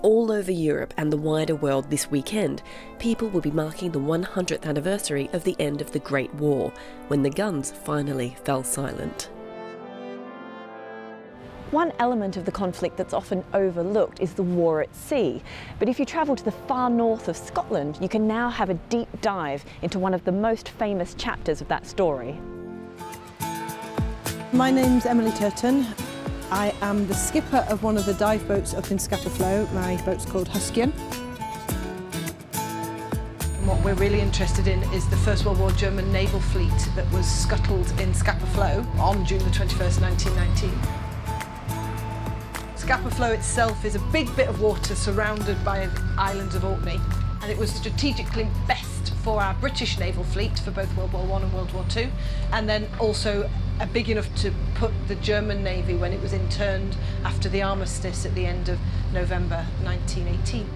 All over Europe and the wider world this weekend, people will be marking the 100th anniversary of the end of the Great War, when the guns finally fell silent. One element of the conflict that's often overlooked is the war at sea. But if you travel to the far north of Scotland, you can now have a deep dive into one of the most famous chapters of that story. My name's Emily Turton. I am the skipper of one of the dive boats up in Scapa Flow. My boat's called Huskian. What we're really interested in is the First World War German naval fleet that was scuttled in Scapa Flow on June the 21st, 1919. Scapa Flow itself is a big bit of water surrounded by the islands of Orkney, and it was strategically best for our British naval fleet for both World War I and World War II, and then also big enough to put the German Navy when it was interned after the armistice at the end of November 1918.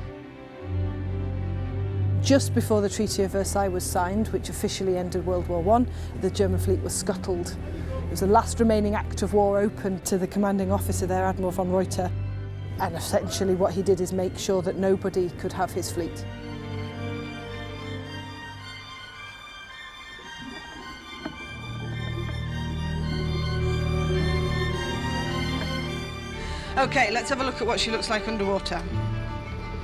Just before the Treaty of Versailles was signed, which officially ended World War I, the German fleet was scuttled. It was the last remaining act of war open to the commanding officer there, Admiral von Reuter. And essentially what he did is make sure that nobody could have his fleet. Okay, let's have a look at what she looks like underwater.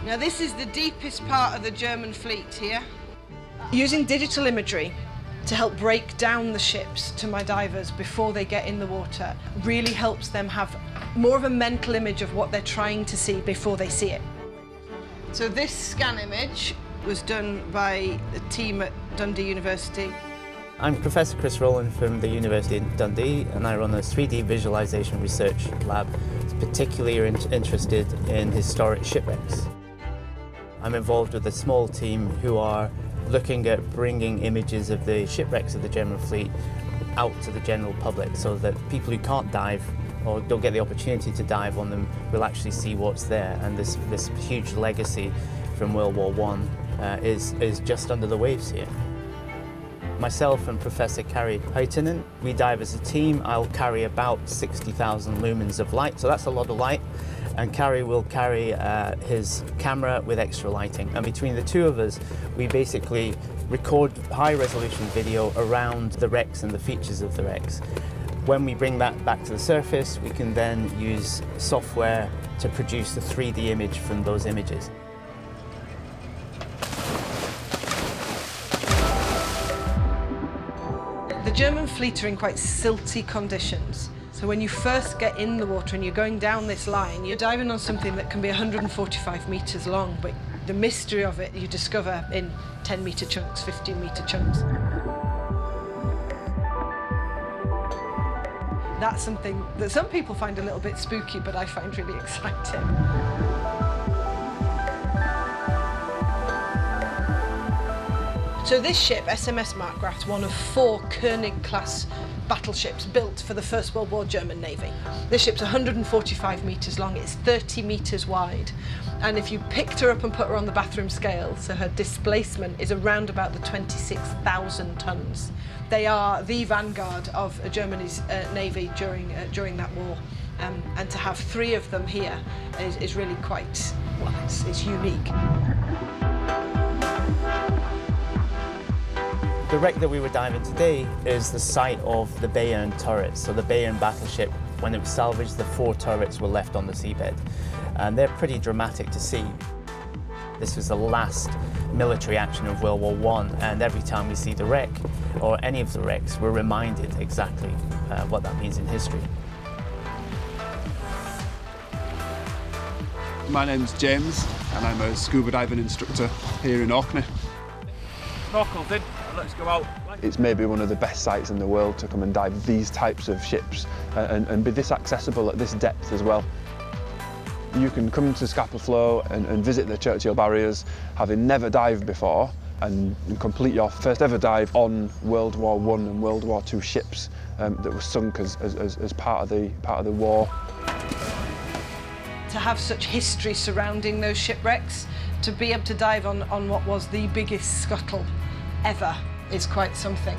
Now this is the deepest part of the German fleet here. Using digital imagery to help break down the ships to my divers before they get in the water really helps them have more of a mental image of what they're trying to see before they see it. So this scan image was done by a team at Dundee University. I'm Professor Chris Rowland from the University in Dundee, and I run a 3D visualization research lab particularly interested in historic shipwrecks. I'm involved with a small team who are looking at bringing images of the shipwrecks of the German fleet out to the general public so that people who can't dive or don't get the opportunity to dive on them will actually see what's there. And this huge legacy from World War I is just under the waves here. Myself and Professor Kari Haitinen, we dive as a team. I'll carry about 60,000 lumens of light, so that's a lot of light. And Kari will carry his camera with extra lighting. And between the two of us, we basically record high-resolution video around the wrecks and the features of the wrecks. When we bring that back to the surface, we can then use software to produce the 3D image from those images. The German fleet are in quite silty conditions. So when you first get in the water and you're going down this line, you're diving on something that can be 145 metres long, but the mystery of it you discover in 10-metre chunks, 15-metre chunks. That's something that some people find a little bit spooky, but I find really exciting. So this ship, SMS Markgraf, one of 4 König-class battleships built for the First World War German Navy. This ship's 145 metres long, it's 30 metres wide. And if you picked her up and put her on the bathroom scale, so her displacement is around about the 26,000 tonnes. They are the vanguard of Germany's Navy during that war. And to have 3 of them here is really quite, well, it's unique. The wreck that we were diving today is the site of the Bayern turrets. So the Bayern battleship, when it was salvaged, the 4 turrets were left on the seabed. And they're pretty dramatic to see. This was the last military action of World War I, and every time we see the wreck, or any of the wrecks, we're reminded exactly what that means in history. My name's James, and I'm a scuba diving instructor here in Orkney. Snorkels in, let's go out. It's maybe one of the best sites in the world to come and dive these types of ships and be this accessible at this depth as well. You can come to Scapa Flow and visit the Churchill barriers, having never dived before, and complete your first ever dive on World War I and World War II ships that were sunk as part of the war. To have such history surrounding those shipwrecks, to be able to dive on what was the biggest scuttle ever is quite something.